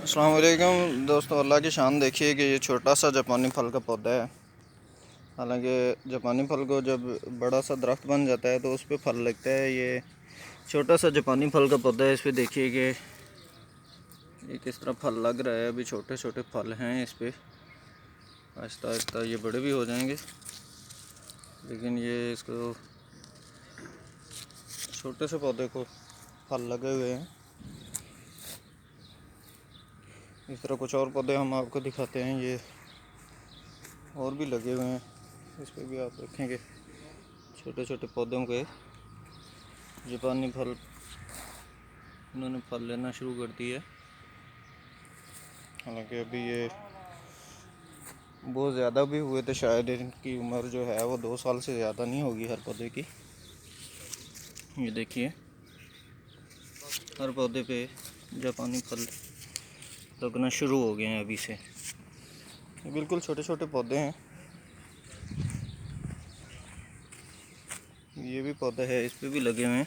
अस्सलाम वालेकुम दोस्तों, अल्लाह की शान देखिए कि ये छोटा सा जापानी फल का पौधा है। हालांकि जापानी फल को जब बड़ा सा दरख्त बन जाता है तो उस पर फल लगता है। ये छोटा सा जापानी फल का पौधा है। इस पर देखिए कि ये किस तरह फल लग रहा है। अभी छोटे छोटे फल हैं इस पर, आहिस्ता आहिस्ता ये बड़े भी हो जाएंगे, लेकिन ये इसको छोटे से पौधे को फल लगे हुए हैं। इस तरह कुछ और पौधे हम आपको दिखाते हैं, ये और भी लगे हुए हैं। इस पर भी आप देखेंगे छोटे छोटे पौधों के जापानी फल, उन्होंने फल लेना शुरू कर दिया है। हालांकि अभी ये बहुत ज़्यादा भी हुए थे, शायद इनकी उम्र जो है वो 2 साल से ज़्यादा नहीं होगी हर पौधे की। ये देखिए हर पौधे पे जापानी फल लगना शुरू हो गए हैं अभी से। ये बिल्कुल छोटे छोटे पौधे हैं। ये भी पौधा है, इस पे भी लगे हुए हैं।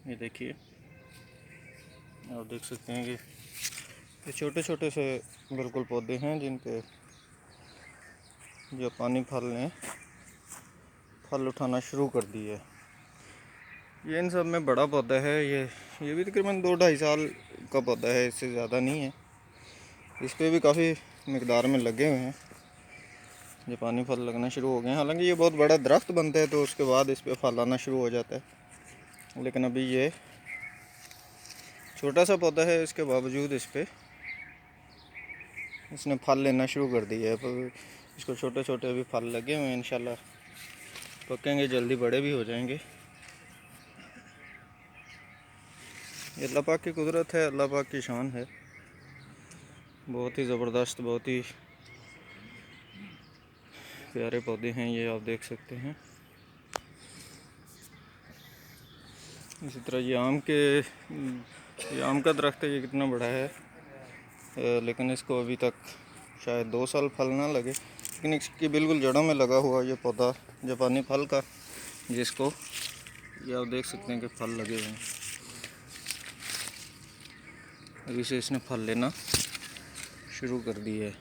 ये देखिए, आप देख सकते हैं कि ये छोटे छोटे से बिल्कुल पौधे हैं जिन पे जापानी फल ने फल उठाना शुरू कर दिए है। ये इन सब में बड़ा पौधा है। ये भी तकरीबन 2-2.5 साल का पौधा है, इससे ज़्यादा नहीं है। इस पे भी काफ़ी मकदार में लगे हुए हैं, जापानी फल लगना शुरू हो गए हैं। हालांकि ये बहुत बड़ा दरख्त बनता है तो उसके बाद इस पे फल आना शुरू हो जाता है, लेकिन अभी ये छोटा सा पौधा है, इसके बावजूद इस पे इसने फल लेना शुरू कर दिया है। पर इसको छोटे छोटे अभी फल लगे हुए हैं, इंशाल्लाह पकेंगे, जल्दी बड़े भी हो जाएंगे। ये अल्लाह पाक की कुदरत है, अल्लाह पाक की शान है। बहुत ही ज़बरदस्त, बहुत ही प्यारे पौधे हैं ये, आप देख सकते हैं। इसी तरह ये आम का दरख्त है। ये कितना बड़ा है, लेकिन इसको अभी तक शायद 2 साल फल ना लगे, लेकिन इसकी बिल्कुल जड़ों में लगा हुआ ये पौधा जापानी फल का, जिसको ये आप देख सकते हैं कि फल लगे हुए हैं। अभी से इसने फल लेना शुरू कर दिया है।